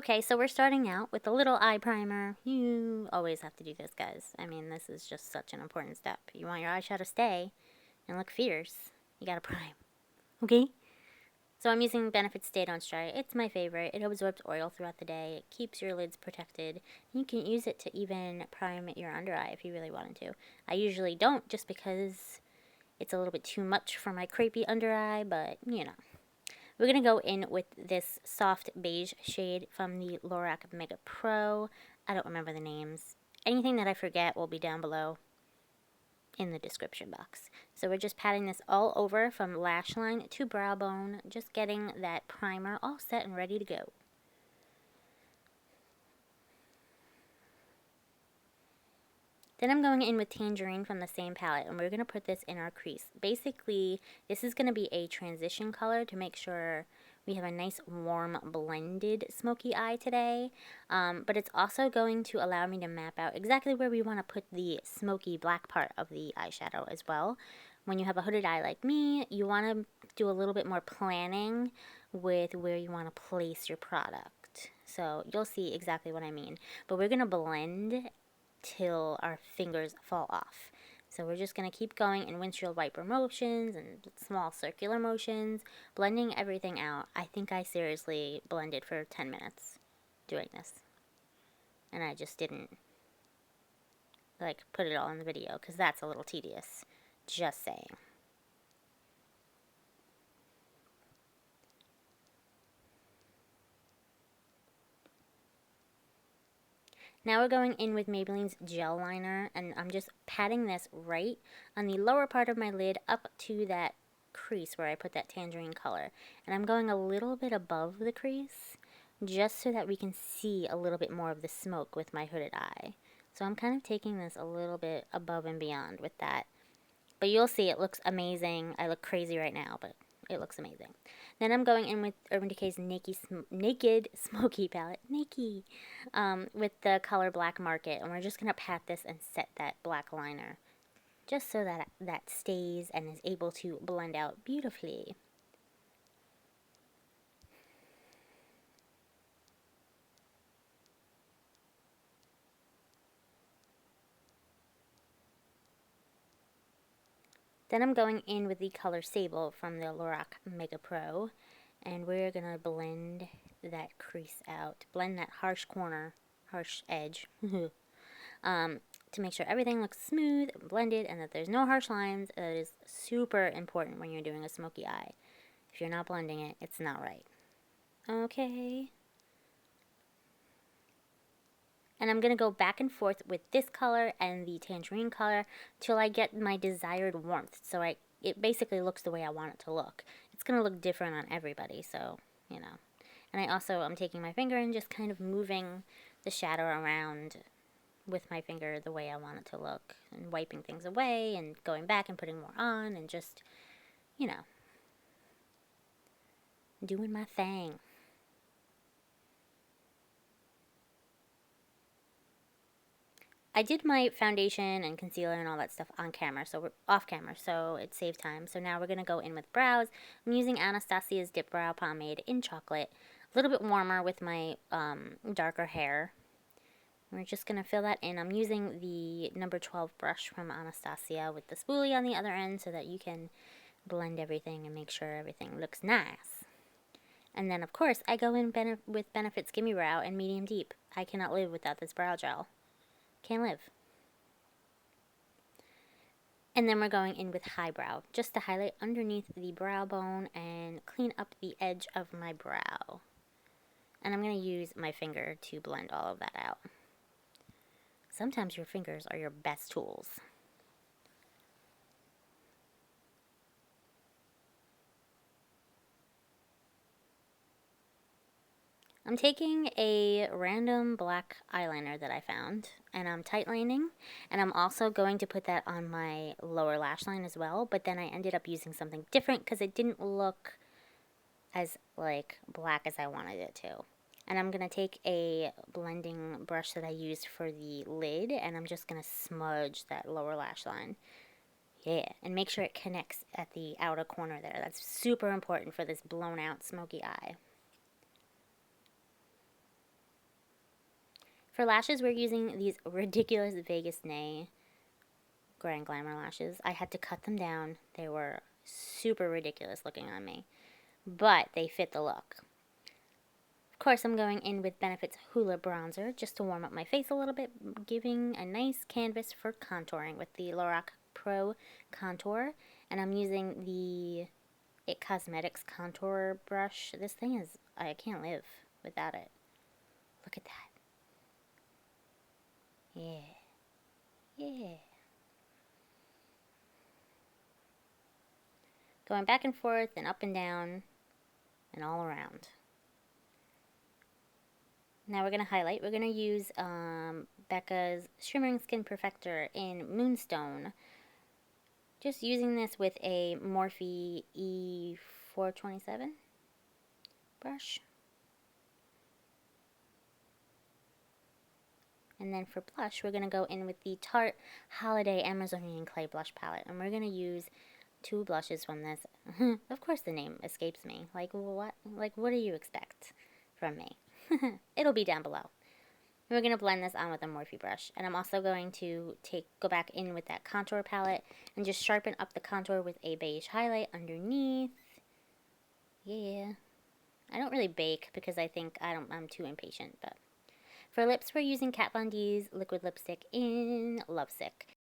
Okay, so we're starting out with a little eye primer. You always have to do this, guys. I mean, this is just such an important step. You want your eyeshadow to stay and look fierce, you gotta prime. Okay? So I'm using Benefit Stay Don't Dry. It's my favorite. It absorbs oil throughout the day. It keeps your lids protected. You can use it to even prime your under eye if you really wanted to. I usually don't just because it's a little bit too much for my crepey under eye, but you know. We're going to go in with this soft beige shade from the Lorac Mega Pro. I don't remember the names. Anything that I forget will be down below in the description box. So we're just patting this all over from lash line to brow bone, just getting that primer all set and ready to go. Then I'm going in with Tangerine from the same palette, and we're going to put this in our crease. Basically, this is going to be a transition color to make sure we have a nice, warm, blended smoky eye today. But it's also going to allow me to map out exactly where we want to put the smoky black part of the eyeshadow as well. When you have a hooded eye like me, you want to do a little bit more planning with where you want to place your product. So you'll see exactly what I mean. But we're going to blend till our fingers fall off. So we're just going to keep going in windshield wiper motions and small circular motions, blending everything out. I think I seriously blended for 10 minutes doing this. And I just didn't like put it all in the video because that's a little tedious. Just saying. Now we're going in with Maybelline's gel liner, and I'm just patting this right on the lower part of my lid up to that crease where I put that tangerine color. And I'm going a little bit above the crease just so that we can see a little bit more of the smoke with my hooded eye. So I'm kind of taking this a little bit above and beyond with that. But you'll see it looks amazing. I look crazy right now, but it looks amazing. Then I'm going in with Urban Decay's Naked Smoky palette, with the color Black Market, and we're just going to pat this and set that black liner, just so that that stays and is able to blend out beautifully. Then I'm going in with the color Sable from the Lorac Mega Pro, and we're going to blend that crease out. Blend that harsh edge, to make sure everything looks smooth and blended and that there's no harsh lines. That is super important when you're doing a smoky eye. If you're not blending it, it's not right. Okay. And I'm going to go back and forth with this color and the tangerine color till I get my desired warmth. So it basically looks the way I want it to look. It's going to look different on everybody, so, you know. And I'm taking my finger and just kind of moving the shadow around with my finger the way I want it to look. And wiping things away and going back and putting more on and just, you know, doing my thing. I did my foundation and concealer and all that stuff on camera, so we're off camera, so it saved time. So now we're going to go in with brows. I'm using Anastasia's Dipbrow pomade in chocolate, a little bit warmer with my darker hair. We're just going to fill that in. I'm using the number 12 brush from Anastasia with the spoolie on the other end so that you can blend everything and make sure everything looks nice. And then, of course, I go in with Benefit's Gimme Brow in medium deep. I cannot live without this brow gel. Can't live. And then we're going in with Highbrow, just to highlight underneath the brow bone and clean up the edge of my brow. And I'm going to use my finger to blend all of that out. Sometimes your fingers are your best tools. I'm taking a random black eyeliner that I found, and I'm tightlining, and I'm also going to put that on my lower lash line as well, but then I ended up using something different because it didn't look as, like, black as I wanted it to. And I'm going to take a blending brush that I used for the lid, and I'm just going to smudge that lower lash line. Yeah, and make sure it connects at the outer corner there. That's super important for this blown out smoky eye. For lashes, we're using these ridiculous Vegas Nay Grand Glamour lashes. I had to cut them down. They were super ridiculous looking on me, but they fit the look. Of course, I'm going in with Benefit's Hoola bronzer just to warm up my face a little bit, giving a nice canvas for contouring with the Lorac Pro Contour. And I'm using the It Cosmetics contour brush. This thing is, I can't live without it. Look at that. Yeah. Yeah. Going back and forth and up and down and all around. Now we're going to highlight. We're going to use Becca's Shimmering Skin Perfector in Moonstone. Just using this with a Morphe E427 brush. And then for blush, we're going to go in with the Tarte Holiday Amazonian Clay Blush Palette. And we're going to use 2 blushes from this. Of course the name escapes me. Like what? Like what do you expect from me? It'll be down below. We're going to blend this on with a Morphe brush. And I'm also going to go back in with that contour palette and just sharpen up the contour with a beige highlight underneath. Yeah. I don't really bake because I think I'm too impatient. But for lips, we're using Kat Von D's liquid lipstick in Lovesick.